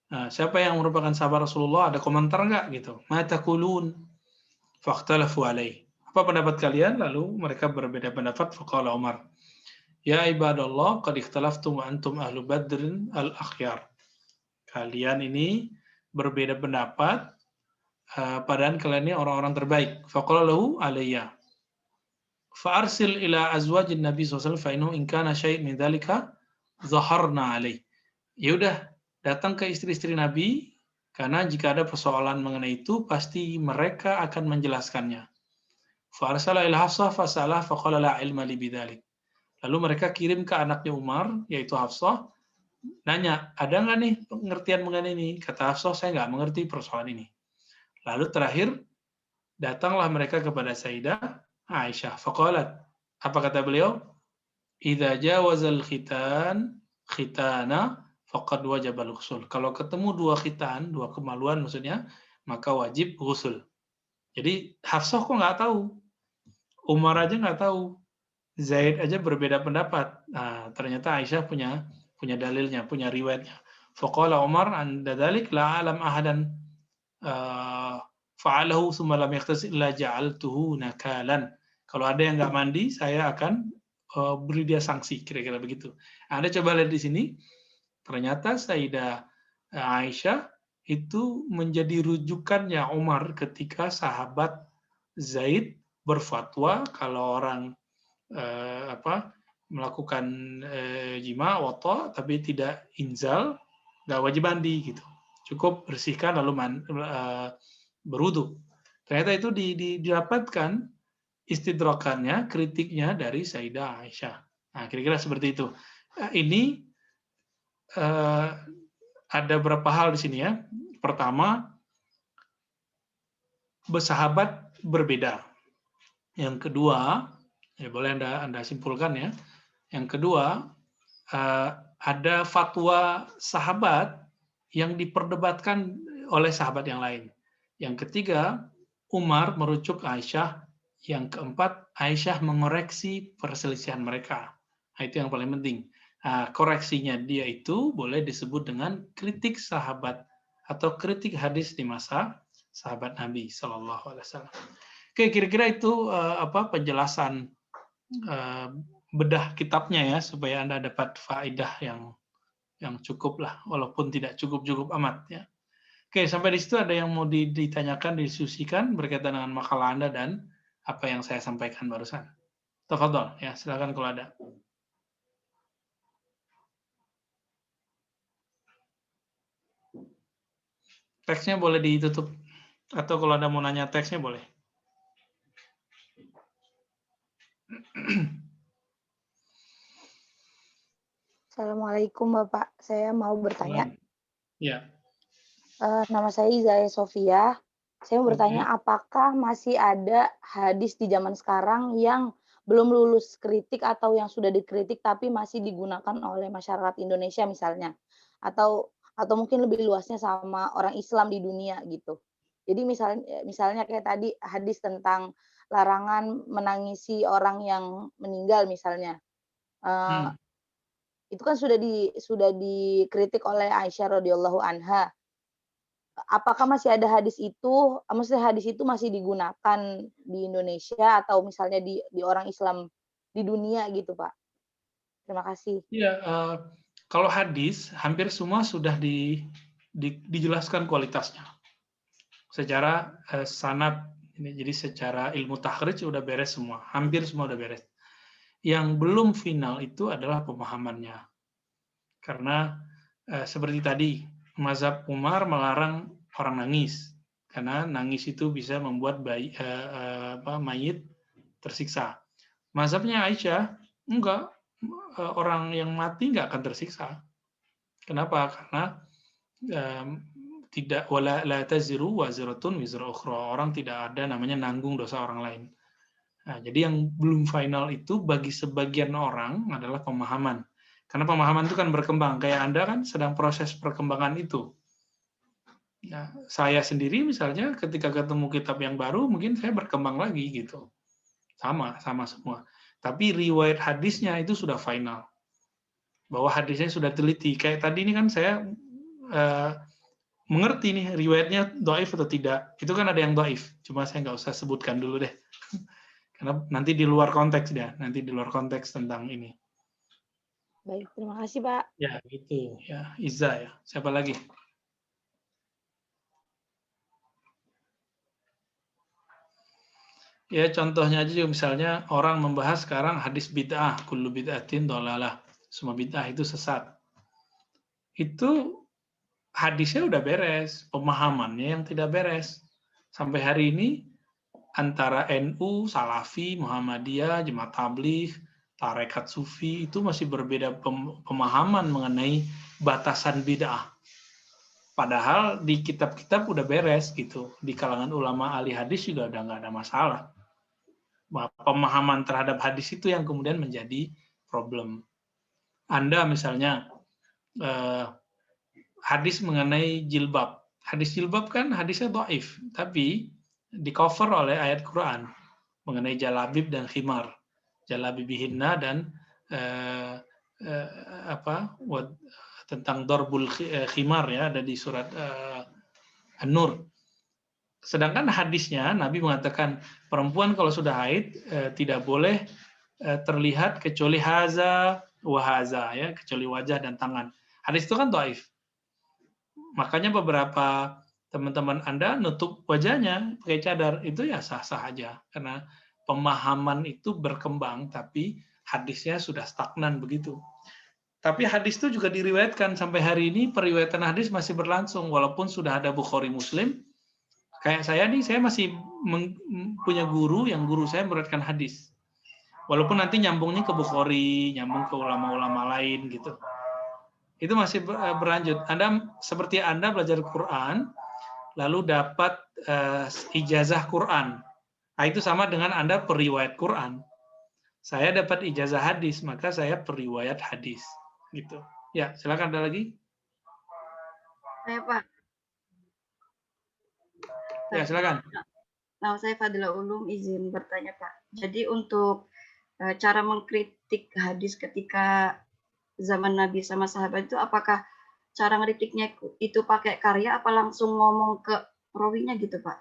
Nah, siapa yang merupakan sahabat Rasulullah? Ada komentar nggak gitu? Ma taqulun? Fakhtalafu alaih. Apa pendapat kalian? Lalu mereka berbeda pendapat. Faqala Umar, ya ibadallah, qad ikhtalaftum wa antum ahlu badrin al-akhyar. Kalian ini berbeda pendapat, padahal kalian ini orang-orang terbaik. Faqala lahu alayya. Fa'arsil ila azwajin Nabi SAW fa'inu in kana syai' min dzalika zaharna alaih. Ya udah, datang ke istri-istri Nabi, karena jika ada persoalan mengenai itu, pasti mereka akan menjelaskannya. Fa'arsala ila Hafsah fasalah faqala la ilma li bidzalik. Lalu mereka kirim ke anaknya Umar, yaitu Hafsah, nanya, ada nggak nih pengertian mengenai ini? Kata Hafsah, saya nggak mengerti persoalan ini. Lalu terakhir, datanglah mereka kepada Sayyidah Aisyah. Faqalat, apa kata beliau? Idza jawazal khitana faqad wajabal ghusl. Kalau ketemu dua khitan, dua kemaluan maksudnya, maka wajib ghusl. Jadi Hafsah kok nggak tahu? Umar aja nggak tahu. Zaid aja berbeda pendapat. Nah, ternyata Aisyah punya dalilnya, punya riwayatnya. Faqala Umar anda dzalik la alam ahadan fa'alahu tsumma lam yaghtasil la ja'altuhu nakalan. Kalau ada yang nggak mandi, saya akan beri dia sanksi, kira-kira begitu. Anda coba lihat di sini, ternyata Sayyidah Aisyah itu menjadi rujukannya Umar ketika sahabat Zaid berfatwa kalau orang melakukan jima, wata, tapi tidak inzal, nggak wajib mandi gitu. cukup bersihkan lalu berwudu. Ternyata itu didapatkan istidrakannya, kritiknya dari Sayyidah Aisyah. Nah, kira-kira seperti itu. Ini ada beberapa hal di sini ya. Pertama, bersahabat berbeda. Yang kedua, ya boleh Anda simpulkan ya. Yang kedua, ada fatwa sahabat yang diperdebatkan oleh sahabat yang lain. Yang ketiga, Umar merujuk Aisyah. Yang keempat, Aisyah mengoreksi perselisihan mereka. Nah, itu yang paling penting. Nah, koreksinya dia itu boleh disebut dengan kritik sahabat atau kritik hadis di masa sahabat Nabi Shallallahu Alaihi Wasallam. Oke, kira-kira itu penjelasan bedah kitabnya ya, supaya Anda dapat faedah yang cukup lah, walaupun tidak cukup amat ya. Oke, sampai di situ ada yang mau ditanyakan, didiskusikan berkaitan dengan makalah Anda dan apa yang saya sampaikan barusan. Tafadhol ya, silakan kalau ada. Teksnya boleh ditutup, atau kalau ada mau nanya teksnya boleh. Assalamualaikum Bapak, saya mau bertanya. Ya. Nama saya Izaya Sofia. Saya mau bertanya, apakah masih ada hadis di zaman sekarang yang belum lulus kritik atau yang sudah dikritik tapi masih digunakan oleh masyarakat Indonesia misalnya, atau mungkin lebih luasnya sama orang Islam di dunia gitu. Jadi misalnya kayak tadi hadis tentang larangan menangisi orang yang meninggal misalnya. Itu kan sudah dikritik oleh Aisyah radhiyallahu anha. Apakah masih ada hadis itu, maksudnya hadis itu masih digunakan di Indonesia atau misalnya di orang Islam di dunia gitu, Pak? Terima kasih. Iya, kalau hadis hampir semua sudah dijelaskan kualitasnya. Secara sanad ini, jadi secara ilmu takhrij udah beres semua, hampir semua udah beres. Yang belum final itu adalah pemahamannya. Karena seperti tadi, mazhab Umar melarang orang nangis karena nangis itu bisa membuat mayit tersiksa. Mazhabnya Aisyah enggak, orang yang mati enggak akan tersiksa. Kenapa? Karena tidak wala la taziru waziratun wizra ukhra. Orang tidak ada namanya nanggung dosa orang lain. Nah, jadi yang belum final itu bagi sebagian orang adalah pemahaman. Karena pemahaman itu kan berkembang. Kayak Anda kan sedang proses perkembangan itu. Nah, saya sendiri misalnya ketika ketemu kitab yang baru, mungkin saya berkembang lagi gitu. Sama semua. Tapi riwayat hadisnya itu sudah final. Bahwa hadisnya sudah teliti. Kayak tadi ini kan saya mengerti nih riwayatnya dhaif atau tidak. Itu kan ada yang dhaif. Cuma saya nggak usah sebutkan dulu deh. Karena nanti di luar konteks dia. Nanti di luar konteks tentang ini. Baik, terima kasih, Pak. Ya, gitu. Ya, Iza ya. Siapa lagi? Ya, contohnya aja juga misalnya orang membahas sekarang hadis bid'ah, kullu bid'atin dhalalah. Semua bid'ah itu sesat. Itu hadisnya udah beres, pemahamannya yang tidak beres. Sampai hari ini antara NU, Salafi, Muhammadiyah, Jemaat Tabligh, Tarekat Sufi itu masih berbeda pemahaman mengenai batasan bid'ah. Padahal di kitab-kitab udah beres gitu. Di kalangan ulama ahli hadis juga udah nggak ada masalah. Pemahaman terhadap hadis itu yang kemudian menjadi problem. Anda misalnya hadis mengenai jilbab. Hadis jilbab kan hadisnya dhaif, tapi di cover oleh ayat Quran mengenai jalabib dan khimar. Jalabibihinna dan tentang darbul khimar ya, ada di surat An-Nur. Sedangkan hadisnya Nabi mengatakan perempuan kalau sudah haid tidak boleh terlihat kecuali haza wahaza ya, kecuali wajah dan tangan. Hadis itu kan dhaif. Makanya beberapa teman-teman Anda nutup wajahnya pakai cadar, itu ya sah-sah aja karena pemahaman itu berkembang tapi hadisnya sudah stagnan begitu. Tapi hadis itu juga diriwayatkan sampai hari ini, periwayatan hadis masih berlangsung walaupun sudah ada Bukhari Muslim. Kayak saya nih, saya masih punya guru yang guru saya meriwayatkan hadis. Walaupun nanti nyambungnya ke Bukhari, nyambung ke ulama-ulama lain gitu. Itu masih berlanjut. Anda seperti Anda belajar Quran, lalu dapat ijazah Quran. Nah, itu sama dengan Anda periwayat Quran. Saya dapat ijazah hadis, maka saya periwayat hadis. Gitu. Ya, silakan ada lagi. Saya Pak. Ya, silakan. Nama saya Fadila Ulum, izin bertanya Pak. Jadi untuk cara mengkritik hadis ketika zaman Nabi sama sahabat itu, apakah cara ngeritiknya itu pakai karya apa langsung ngomong ke rawinya gitu Pak?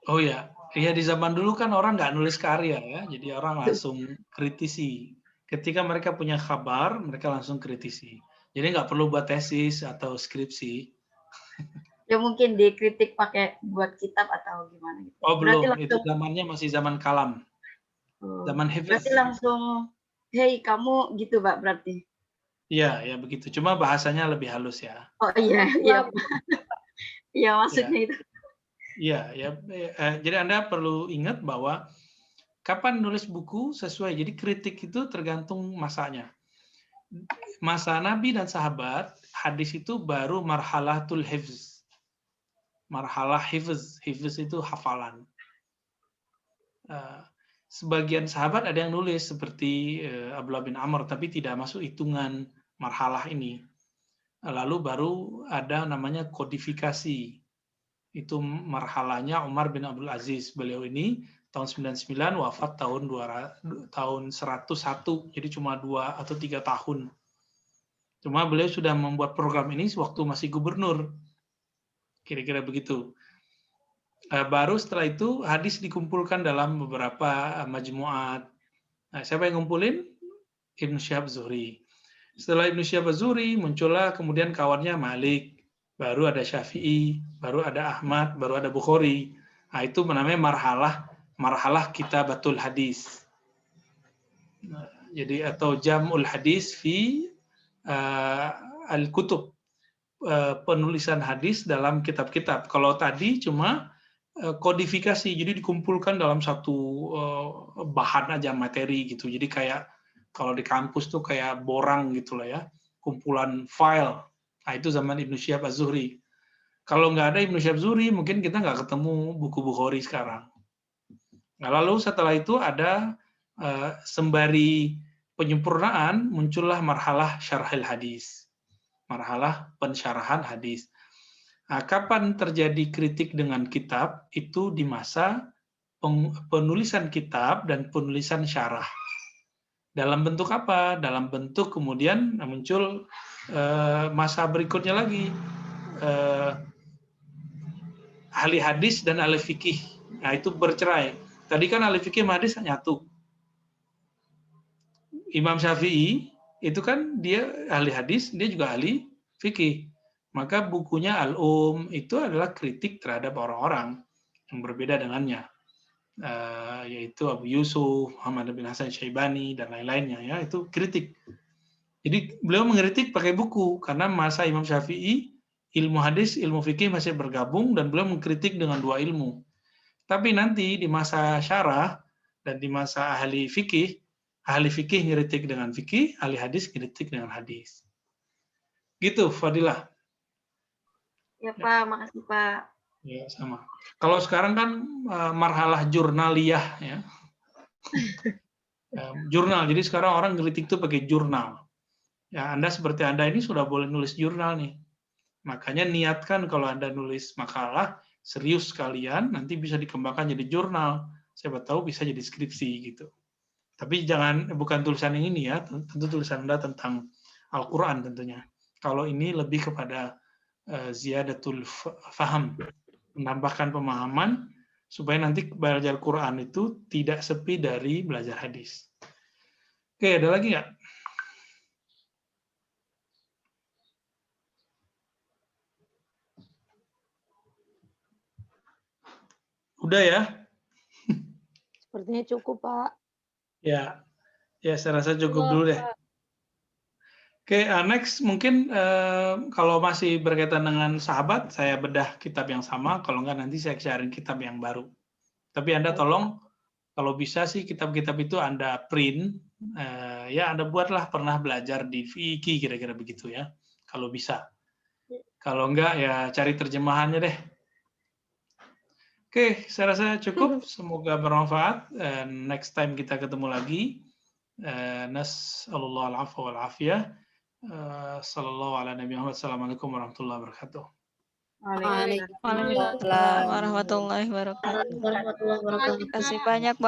Oh ya, ya di zaman dulu kan orang nggak nulis karya ya, jadi orang langsung kritisi. Ketika mereka punya kabar, mereka langsung kritisi. Jadi nggak perlu buat tesis atau skripsi. Ya mungkin dikritik pakai buat kitab atau gimana gitu. Oh belum, Berarti itu zamannya masih zaman kalam. Zaman hifz. Berarti langsung, hey kamu gitu Pak berarti? Iya, ya begitu. Cuma bahasanya lebih halus ya. Oh iya, iya. Iya maksudnya itu. Iya, ya. Jadi Anda perlu ingat bahwa kapan nulis buku sesuai. Jadi kritik itu tergantung masanya. Masa Nabi dan sahabat, hadis itu baru marhalatul hifz. Marhalah hifz. Hifz itu hafalan. Sebagian sahabat ada yang nulis seperti Abdullah bin Amr, tapi tidak masuk hitungan marhalah ini. Lalu baru ada namanya kodifikasi. Itu marhalahnya Umar bin Abdul Aziz. Beliau ini tahun 99, wafat tahun 101, jadi cuma 2 atau 3 tahun. Cuma beliau sudah membuat program ini waktu masih gubernur. Kira-kira begitu. Baru setelah itu hadis dikumpulkan dalam beberapa majmu'at. Nah, siapa yang ngumpulin? Ibnu Syihab Zuhri. Setelah Ibnu Syihab Zuhri, muncullah kemudian kawannya Malik, baru ada Syafi'i, baru ada Ahmad, baru ada Bukhari. Nah, itu namanya marhalah kitabatul hadis. Nah, jadi atau jam'ul hadis fi al-kutub, penulisan hadis dalam kitab-kitab. Kalau tadi cuma kodifikasi, jadi dikumpulkan dalam satu bahan aja, materi gitu. Jadi kayak kalau di kampus tuh kayak borang gitu lah ya, kumpulan file. Nah itu zaman Ibnu Syihab Az-Zuhri. Kalau nggak ada Ibnu Syihab Az-Zuhri, mungkin kita nggak ketemu buku Bukhari sekarang. Nah lalu setelah itu ada sembari penyempurnaan, muncullah marhalah syarhil hadis. Marhalah pensyarahan hadis. Nah, kapan terjadi kritik dengan kitab? Itu di masa penulisan kitab dan penulisan syarah. Dalam bentuk apa? Dalam bentuk kemudian muncul masa berikutnya lagi. Ahli hadis dan ahli fikih. Nah, itu bercerai. Tadi kan ahli fikih sama hadis nyatu. Imam Syafi'i itu kan dia ahli hadis, dia juga ahli fikih. Maka bukunya Al-Um itu adalah kritik terhadap orang-orang yang berbeda dengannya, yaitu Abu Yusuf, Muhammad bin Hasan Syaibani, dan lain-lainnya. Ya, itu kritik. Jadi beliau mengkritik pakai buku, karena masa Imam Syafi'i, ilmu hadis, ilmu fikih masih bergabung, dan beliau mengkritik dengan dua ilmu. Tapi nanti di masa syarah dan di masa ahli fikih ngeritik dengan fikih, ahli hadis ngeritik dengan hadis. Gitu, Fadilah. Ya Pak, makasih Pak. Ya, sama. Kalau sekarang kan marhalah jurnaliyah ya. Jurnal. Jadi sekarang orang ngeritik itu pakai jurnal. Ya, Anda seperti Anda ini sudah boleh nulis jurnal nih. Makanya niatkan kalau Anda nulis makalah serius sekalian, nanti bisa dikembangkan jadi jurnal. Siapa tahu bisa jadi skripsi gitu. Tapi bukan tulisan yang ini ya, tentu tulisan Anda tentang Al-Qur'an tentunya. Kalau ini lebih kepada ziyadatul faham, menambahkan pemahaman supaya nanti belajar Quran itu tidak sepi dari belajar hadis. Oke, ada lagi nggak? Udah ya? Sepertinya cukup, Pak. Ya, saya rasa cukup dulu deh. Oke, next mungkin kalau masih berkaitan dengan sahabat, saya bedah kitab yang sama. Kalau enggak nanti saya sharing kitab yang baru. Tapi Anda tolong, kalau bisa sih kitab-kitab itu Anda print, ya Anda buatlah pernah belajar di Viki kira-kira begitu ya. Kalau bisa. Kalau enggak ya cari terjemahannya deh. Oke, saya rasa cukup. Semoga bermanfaat. Next time kita ketemu lagi. Nas'alullah al-afwa wal-afiyah. Sallallahu ala Nabi Muhammad. Assalamualaikum warahmatullahi wabarakatuh. Waalaikumsalam warahmatullahi wabarakatuh. Terima kasih banyak, Bapak.